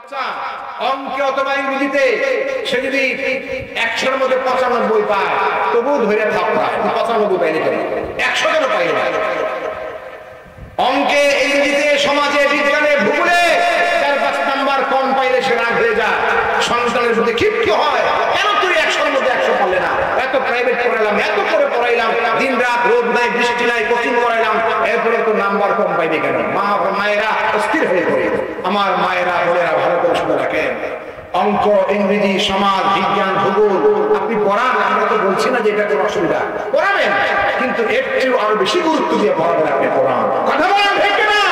অঙ্কে অথবা ইংরেজিতে সে যদি 100-এর মধ্যে 95 পায় তবুও ধরে থাপড়ায় 95 পাইলে কেন 100 কেন পাইলে না? অঙ্কে ইংরেজিতে সমাজে বিজ্ঞানে ভূগোলে 4-5 নাম্বার কম পাইলে সে রাগ হয়ে যায়, সন্তানের প্রতি ক্ষিপ্ত হয়, কেন তুই 100-এর মধ্যে 100 পারলে না? এত প্রাইভেট পড়াইলাম, এত করে পড়াইলাম, দিন রাত রোদ নাই বৃষ্টি নাই কোচিং করাইলাম, এরপরে তো নাম্বার কম পাইবে কেন? মায়েরা অস্থির হয়ে পড়ে। আমার মায়েরা বোনেরা ভালো করে শুনে রাখেন, অঙ্ক ইংরেজি সমাজ বিজ্ঞান ভূগোল আপনি পড়ান, আমরা তো বলছি না যে এটা কোনো অসুবিধা, পড়াবেন, কিন্তু এর চেয়েও আরো বেশি গুরুত্ব দিয়ে পড়াবেন। আপনি কোরআন কথা বলেন ঠিক না?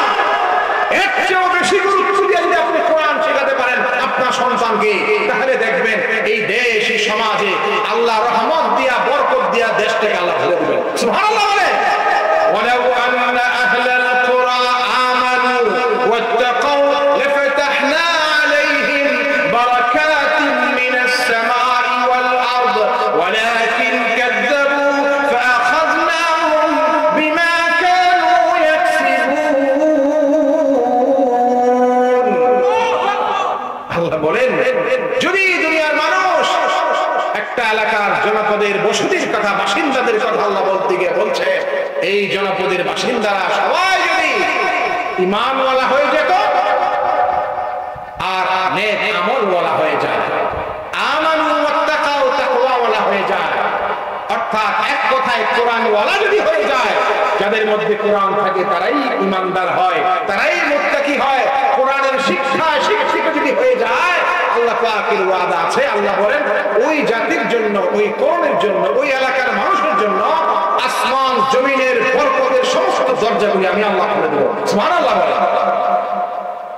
এর চেয়েও বেশি গুরুত্ব দিয়ে যদি আপনি কোরআন শেখাতে পারেন আপনার সন্তানকে, তাহলে দেখবেন এই দেশ এই সমাজে আল্লাহ রহমত দিয়া বরকত দিয়া দেশটাকে আল্লাহ ভালো দিবেন। সুবহানাল্লাহ বলে ওয়ালাউ আন্না আহলাল কুরা আমানু ওয়াত্তাকাউ লাফাতাহনা আলাইহিম বারাকাতিন মিনাস সামাই ওয়াল আরদ ওয়ালাকিন কাযযাবু ফাআখাযনাহুম বিমা কানু ইয়াকসিবুন। আল্লাহ বলেন, যদি দুনিয়ার মানুষ একটা এলাকার জনপদের বসতির কথা বাসিন্দাদের কথা আল্লাহ বলতে গিয়ে বলছে, এই জনপদের বাসিন্দারা সবাই যদি ঈমানওয়ালা হয়ে যেত আর নেক আমলওয়ালা হয়ে যায়, আমানু ওয়াত্তাকাউ তাকওয়াওয়ালা হয়ে যায়, অর্থাৎ এক কথায় কোরআনওয়ালা যদি হয়ে যায়, যাদের মধ্যে কোরআন থাকে তারাই ঈমানদার হয়, তারাই মুত্তাকি হয়, কোরআনের শিক্ষা শিক্ষিত যদি হয়ে যায়, আল্লাহ পাকের ওয়াদা আছে, আল্লাহ বলেন ওই জাতির জন্য, ওই কওমের জন্য, ওই এলাকার মানুষের জন্য আসমান জমিনের বরকতের সমস্ত দরজাগুলি আমি আল্লাহ খুলে দেব। সুবহানাল্লাহ বলেন।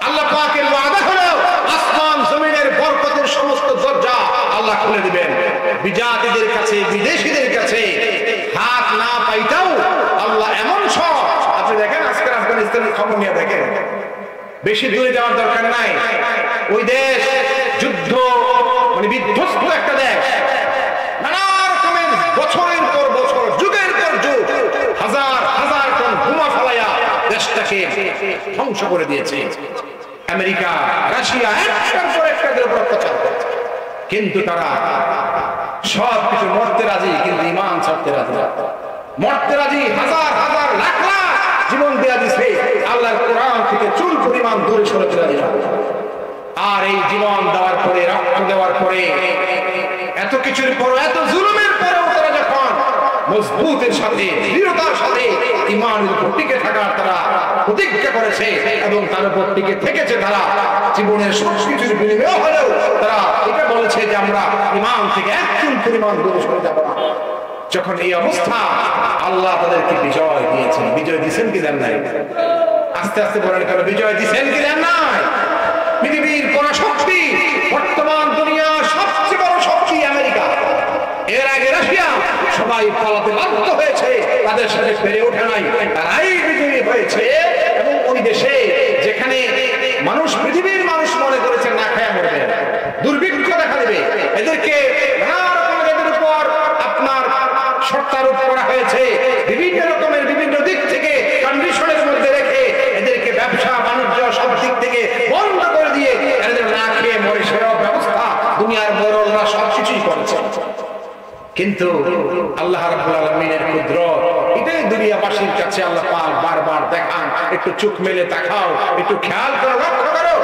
আল্লাহ পাকের ওয়াদা হলো আসমান জমিনের বরকতের সমস্ত দরজা আল্লাহ খুলে দিবেন। বিজাতিদের কাছে, বিদেশীদের কাছে হাত না পাইতাও আল্লাহ এমন সব, আপনি দেখেন আজকে আফগানিস্তানের খবর নিয়ে দেখেন, বেশি দূরে যাওয়ার দরকার নাই, ওই দেশ যুদ্ধ মানে বিধ্বস্ত একটা দেশ, নানা রকমের বছরের পর বছর যুগের পর যুগ হাজার হাজার টন বোমা ফেলাইয়া দেশটাকে ধ্বংস করে দিয়েছে। আমেরিকা রাশিয়া একটার পর একটা উপর অত্যাচার করছে, কিন্তু তারা সব কিছু মরতে রাজি, কিন্তু ঈমান ছাড়তে রাজি না। মরতে রাজি, হাজার হাজার লাখ লাখ জীবন দেয়া দিছে, আল্লাহর কোরআন থেকে চুল পরিমাণ দূরে সরতে রাজি না। আর এই জীবন দেওয়ার পরে, রক্ত দেওয়ার পরে, এত কিছুর পর, এত জুলুমের পরেও তারা যখন মজবুতের সাথে, দৃঢ়তার সাথে ঈমানের উপর টিকে থাকার তারা প্রতিজ্ঞা করেছে এবং তার উপর টিকে থেকেছে, তারা জীবনের সবকিছুর বিনিময় হলেও তারা এটা বলেছে যে আমরা ঈমান থেকে এক চুল পরিমাণ দূরে সরে যাব না। যখন এই অবস্থা, আল্লাহ তাদেরকে বিজয় দিয়েছেন। বিজয় দিয়েছেন কি দেন নাই? আস্তে আস্তে বলেন কেন, বিজয় দিয়েছেন কি দেন নাই? পৃথিবীর পরাশক্তি, বর্তমান দুনিয়ার সবচেয়ে বড় শক্তি আমেরিকা, এর আগে রাশিয়া, সবাই পালাতে বাধ্য হয়েছে, তাদের সাথে পেরে ওঠে নাই, তারাই বিজয়ী হয়েছে। এবং ওই দেশে যেখানে মানুষ, পৃথিবীর মানুষ মনে করেছে না খায়া মরবে, দুর্ভিক্ষ দেখা দেবে, এদেরকে নানা রকমের এদের উপর আপনার শর্তারোপ করা হয়েছে, বিভিন্ন রকমের বিভিন্ন দিক থেকে কন্ডিশনের মধ্যে রেখে এদেরকে ব্যবসা বাণিজ্য সব দিক থেকে বন্ধ করে দিয়ে এদের না খেয়ে মরে সেরকম ব্যবস্থা দুনিয়ার বড়রা সবকিছুই করেছে। কিন্তু আল্লাহ রাব্বুল আলামিনের কুদরত, এটাই দুনিয়াবাসীর কাছে আল্লাহ পাক বারবার দেখান, একটু চোখ মেলে তাকাও, একটু খেয়াল করো, লক্ষ্য করো।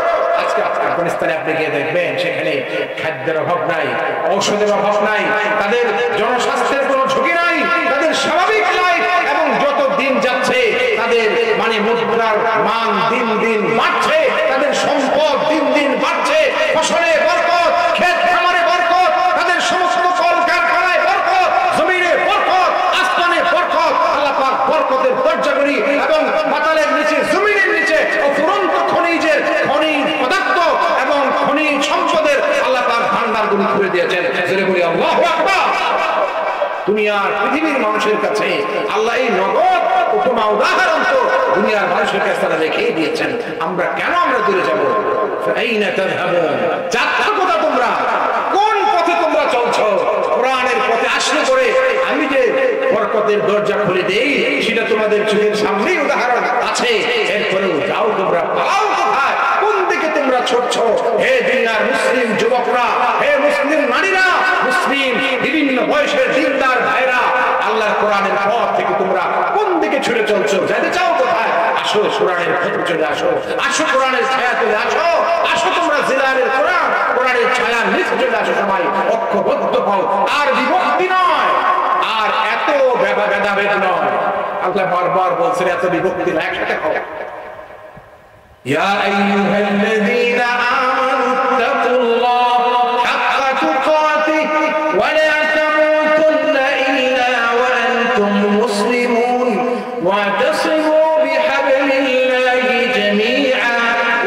আজকে আফগানিস্তানে আপনি গিয়ে দেখবেন সেখানে খাদ্যের অভাব নাই, ঔষধের অভাব নাই, তাদের জনস্বাস্থ্যের কোনো ঝুঁকি নাই, তাদের স্বাভাবিক লাইফ, এবং যত দিন যাচ্ছে তাদের মানে মুদ্রার মান দিন দিন বাড়ছে, তাদের সম্পদ দিন দিন বাড়ছে, ফসলে বরকত, ক্ষেত খামারে বরকত, তাদের সমস্ত কলকারখানায় বরকত, জমিনে বরকত, আসমানে বরকত, আল্লাহ পাক বরকতের দরজাগুলি এবং পাতালের নিচে, জমিনের নিচে অফুরন্ত খনিজের খনিজ পদার্থ এবং খনিজ সম্পদের আল্লাহ পাক ভান্ডারগুলি খুলে দিয়েছেন। জোরে বলি আল্লাহু আকবার। দুনিয়ার পৃথিবীর মানুষের কাছে আল্লাহ এই নগদ উপমা উদাহরণ তো দুনিয়ার মানুষের কাছে তারা রেখেই দিয়েছেন। আমরা কেন আমরা দূরে যাবো? কোথা তোমরা, কোন পথে তোমরা চলছো? কোরআনের পথে আসলে করে আমি যে বরকতের দরজা খুলে দেই সেটা তোমাদের চোখের সামনেই উদাহরণ আছে, এরপরেও যাও তোমরা, পাও কোথায়, কোন দিকে তোমরা ছুটছ। হে দুনিয়ার মুসলিম যুবকরা, হে মুসলিম নারীরা, মুসলিম বিভিন্ন বয়সের দিনদার ভাইরা, আল্লাহর কোরআনের পথ থেকে তোমরা কোন দিকে ছুটে চলছো? যেতে চাও কোথায়? আসো কোরআনের পথে চলে আসো, আসো কোরআনের ছায়া চলে আসো, আসো তোমরা জিলালের কোরআন, কোরআনের ছায়ার নিচে চলে আসো। সবাই ঐক্যবদ্ধ হও, আর বিভক্তি নয়, আর এত ভেদাভেদ নয়। আল্লাহ বারবার বলছেন এত বিভক্তি না, একসাথে হও। ইয়া আইয়ুহাল্লাযীনা আমানু ইত্তাকুল্লাহ হাক্কা তুকাতিহি ওয়া লা তামুতুন্না ইল্লা ওয়া আনতুম মুসলিমুন ওয়া তাসিমু বিহাবলিল্লাহি জামিআ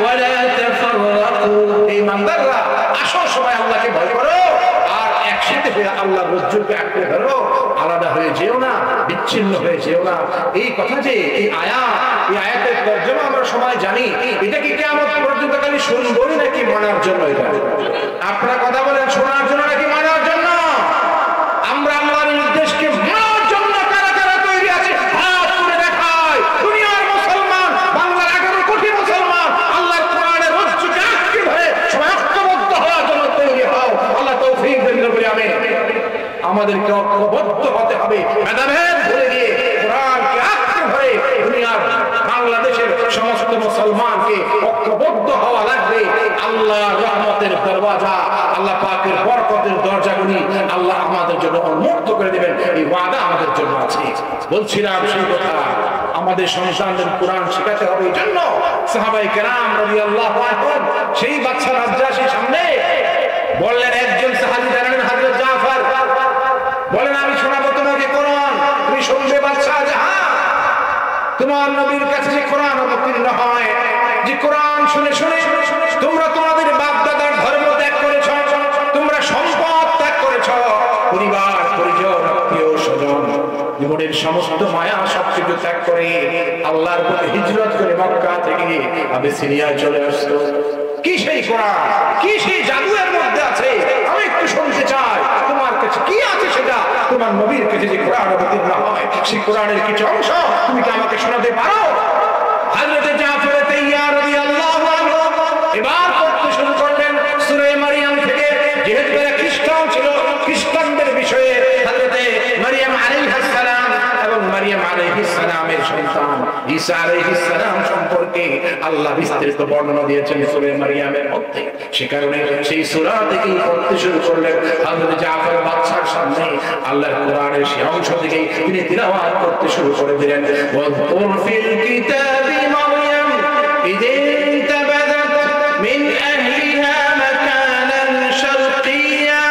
ওয়া লা তাফাররাকু। ঈমানদাররা, আসো সবাই আল্লাহকে ভয় করো, আর একসাথে হয়ে আল্লাহর রজ্জুকে আঁকড়ে ধরো, আলাদা হয়ে যেও না, বিচ্ছিন্ন হয়ে যেও না। এই কথা যে এই আয়াতের তরজমা আমরা সবাই জানি, এটা কি কিয়ামত পর্যন্ত খালি শুনবই নাকি মানার জন্য? এটা আপনারা কথা বলেন, শোনার জন্য নাকি মানার জন্য? আমরা আল্লাহর নির্দেশকে মানার জন্য কারা কারা তৈরি আছে হাত তুলে দেখায়। দুনিয়ার মুসলমান, বাংলার 11 কোটি মুসলমান আল্লাহর কোরআনের রজ্জুকে আঁকড়ে ধরে সবাই ঐক্যবদ্ধ হওয়ার জন্য তৈরি হও। আল্লাহ তৌফিক দেন বলে আমিন। আমাদেরকে ঐক্যবদ্ধ হতে হবে, ভেদাভেদ ভুলে গিয়ে কোরআনকে আঁকড়ে ধরে দুনিয়ার বাংলাদেশের সমস্ত মুসলমানকে ঐক্যবদ্ধ হওয়া লাগবে। আল্লাহর রহমতের দরওয়াজা, আল্লাহ পাকের বরকতের দরজাগুলি আল্লাহ আমাদের জন্য উন্মুক্ত করে দেবেন, এই ওয়াদা আমাদের জন্য আছে। বলছিলাম সেই কথা, আমাদের সন্তানদের কোরআন শেখাতে হবে। এই জন্য সাহাবায়ে কেরাম রাদিয়াল্লাহু আনহুম সেই বাদশা নাজ্জাশীর সামনে বললেন, একজন সাহাবী দাঁড়ালেন, হযরত জাফর বলেন, আমি শোনাবো তোমাকে কোরআন, তুমি শুনবে বাদশা জাহান। তোমার নবীর কাছে যে কোরআন অবতীর্ণ হয়, যে কোরআন শুনে শুনে তোমরা তোমাদের বাপ দাদার ধর্ম ত্যাগ করেছ, তোমরা সম্পদ ত্যাগ করেছ, পরিবার পরিজন আত্মীয় স্বজন জীবনের সমস্ত মায়া সবকিছু ত্যাগ করে আল্লাহর প্রতি হিজরত করে মক্কা থেকে আবিসিনিয়ায় চলে আসছো। কি সেই কোরআন, কি সেই জাদু এর মধ্যে আছে? আমি একটু শুনতে চাই, তোমার কাছে কি আছে সেটা? তোমার নবীর কাছে যে কোরআন অবতীর্ণ হয়, সেই কোরআনের কিছু অংশ তুমি কি আমাকে শোনাতে পারো? হযরত জাফর তাইয়ার রাদিয়াল্লাহু আনহু এবার পড়তে শুরু করলেন সূরা মারইয়াম থেকে। যেহেতু এরা খ্রিস্টান ছিল, খ্রিস্টানদের বিষয়ে হযরত মারইয়াম আলাইহিস সালাম এবং মারইয়াম আলাইহিস সালামের সন্তান ঈসা আলাইহিস সালাম সম্পর্কে আল্লাহ বিস্তারিত বর্ণনা দিয়েছেন সূরা মারইয়ামের মধ্যে। সে কারণে সেই সূরা থেকে পড়তে শুরু করলেন। হযরত জাফর বাদশার সামনে আল্লাহর কোরআনের সেই অংশ থেকে তিনি তিলাওয়াত করতে শুরু করে দিলেন। ওয়াযকুর ফিল কিতাবি মারইয়াম ইদিন তাবাদাত মিন আহলিহা মাকানান শারকিয়্যা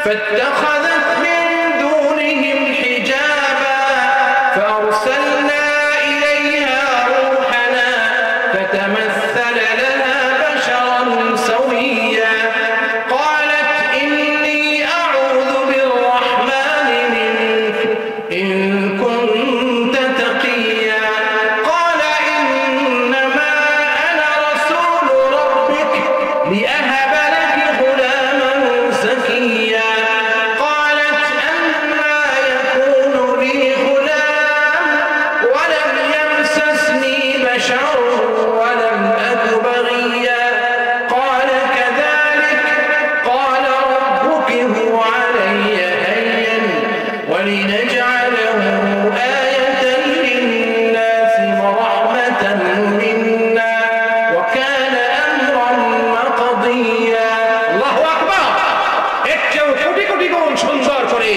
ফাত্তাখাযাত মিন দুনিহিম হিজাবা ফাআরসালনা ইলাইহা রূহানা فتمثل لها بشرا سويا قالت إني أعوذ بالرحمن منك إن كنت تقيا قال إنما أنا رسول ربك لأهب لك غلاما زكيا قالت أنى يكون لي غلام ولم يمسسني بشر ولم أك بغيا قال كذلك قال ربك هو علي هين ولنجعله آية للناس ورحمة منا وكان أمرا مقضيا الله أكبر। একটাও কোটি কোটি গুণ সুন্দর করে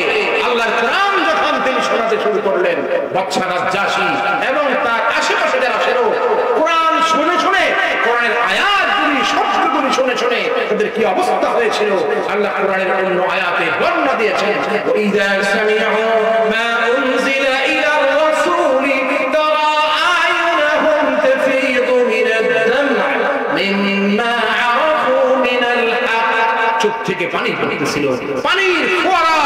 আল্লাহর কোরআন যখন তিনি শোনাতে শুরু করলেন, বাদশা নাজ্জাশী এবং তার আশেপাশে যারা ছিল কোরআন শুনে শুনে, কোরআনের আয়াতগুলি শব্দগুলি শুনে শুনে তাদের কি অবস্থা হয়েছিল আল্লাহ কোরআনের অন্য আয়াতে বর্ণনা দিয়েছেন। ইযা সামি'ু মা উনজিলা ইলার রাসূলি তারা আয়ুনাহুম তাফীদু মিনাদ দাম'i মিম্মা আরাফু মিনাল হক। চোখ থেকে পানি পড়তেছিল, পানির ফোয়ারা,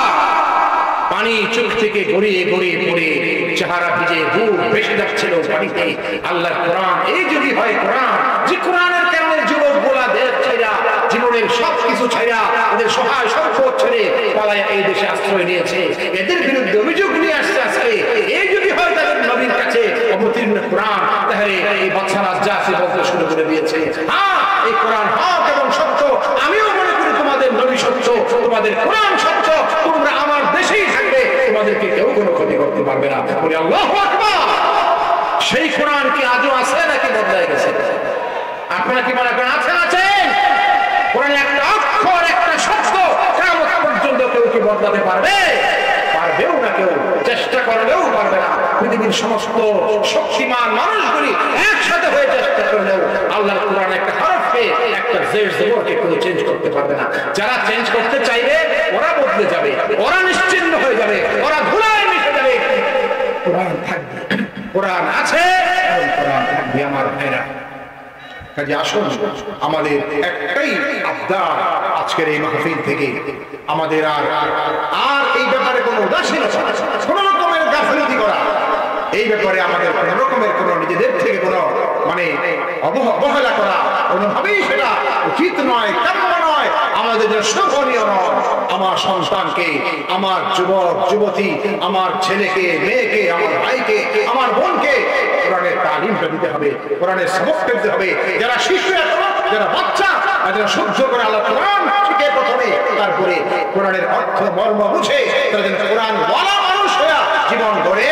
পানি চোখ থেকে গড়িয়ে গড়িয়ে পড়ে চেহারা ভিজে বুক ভেসে যাচ্ছিল পানিতে। আল্লাহর কোরআন, এই যদি হয় কোরআন, যে কোরআনের কারণে যুবকগুলা দেশ ছেড়া, জীবনের সবকিছু ছেড়া, ওদের সহায় সম্পদ ছেড়ে পালায় এই দেশে আশ্রয় নিয়েছে, এদের বিরুদ্ধে অভিযোগ নিয়ে আসছে আজকে, এই যদি হয় তাদের নবীর কাছে অবতীর্ণ কোরআন, তাহলে এই বাচ্চারা যা আছে বলতে শুরু করে দিয়েছে, হ্যাঁ এই কোরআন হক এবং সত্য, আমিও মনে করি তোমাদের নবী সত্য, তোমাদের কোরআন সত্য, তোমরা আমার দেশেই থাকবে, তোমাদেরকে কেউ কোনো ক্ষতি করতে পারবে না। বলি আল্লাহু আকবার। সেই কোরআন কি আজও আছে নাকি বদলায় গেছে? আপনারা কি মনে করেন আছেন? আছেন। কোরআনে একটা অক্ষর, একটা শব্দ কিয়ামত পর্যন্ত কেউ কি বদলাতে পারবে? পারবেও না, কেউ চেষ্টা করলেও পারবে না। পৃথিবীর সমস্ত শক্তিমান মানুষগুলি একসাথে হয়ে চেষ্টা করলেও আল্লাহর কোরআন একটা হরফকে, একটা জের জবরকে কেউ চেঞ্জ করতে পারবে না। যারা চেঞ্জ করতে চাইবে ওরা বদলে যাবে, ওরা নিশ্চিহ্ন হয়ে যাবে, ওরা ধুলায় মিশে যাবে। কোরআন থাকবে, কোরআন আছে এবং কোরআন থাকবে। আমার ভাইরা, কাজে আসুন, আমাদের একটাই আবদার আজকের এই মাহফিল থেকে, আমাদের আর এই ব্যাপারে কোনো উদাসীনতা, কোন রকমের গাফিলতি করা, এই ব্যাপারে আমাদের কোন রকমের কোন নিজেদের থেকে কোন মানে অবহেলা করা কোনোভাবেই সেটা উচিত নয়, কাম্য নয়, আমাদের জন্য শোভনীয় নয়। আমার সন্তানকে, আমার যুবক যুবতী, আমার ছেলেকে, মেয়েকে, আমার ভাইকে, আমার বোনকে কোরআনের তালিমটা দিতে হবে, কোরআনের সবকটা দিতে হবে। যারা শিশু, যারা বাচ্চা, যারা সহ্য করে আল্লাহ কোরআন শিখে প্রথমে, তারপরে কোরআনের অর্থ মর্ম বুঝে তারা যেন কোরআন ওয়ালা মানুষ হয়ে জীবন গড়ে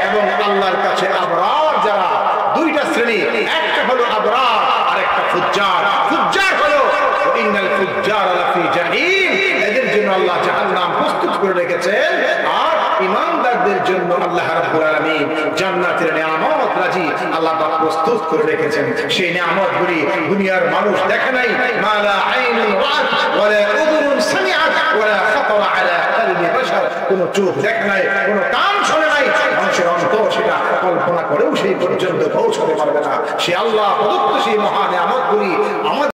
এবং আল্লাহর কাছে আবরার যারা দুইটা শ্রেণী, একটা হলো আবরার আর একটা ফুজ্জার। ফুজ্জার হলো ইন্নাল ফুজ্জার লাফি জাহিম, এদের জন্য আল্লাহ জাহান্নাম প্রস্তুত করে রেখেছেন, আর ঈমানদারদের জন্য আল্লাহ রাব্বুল আলামিন জান্নাতের নিয়ামত রাজি আল্লাহ পাক প্রস্তুত করে রেখেছেন। সেই নিয়ামতগুলি দুনিয়ার মানুষ দেখে নাই। মালা আইনুন রাআত ওয়ালা উযুনুন সামিআত ওয়ালা খাতারা আলা কলবি বাশার, কোন চোখ দেখে নাই, কোন কান শুনে নাই, মানুষের অন্তর সেটা কল্পনা করেও সেই পর্যন্ত পৌঁছাতে পারবে না। সে আল্লাহ প্রদত্ত সেই মহা নিয়ামতগুলি আমাদের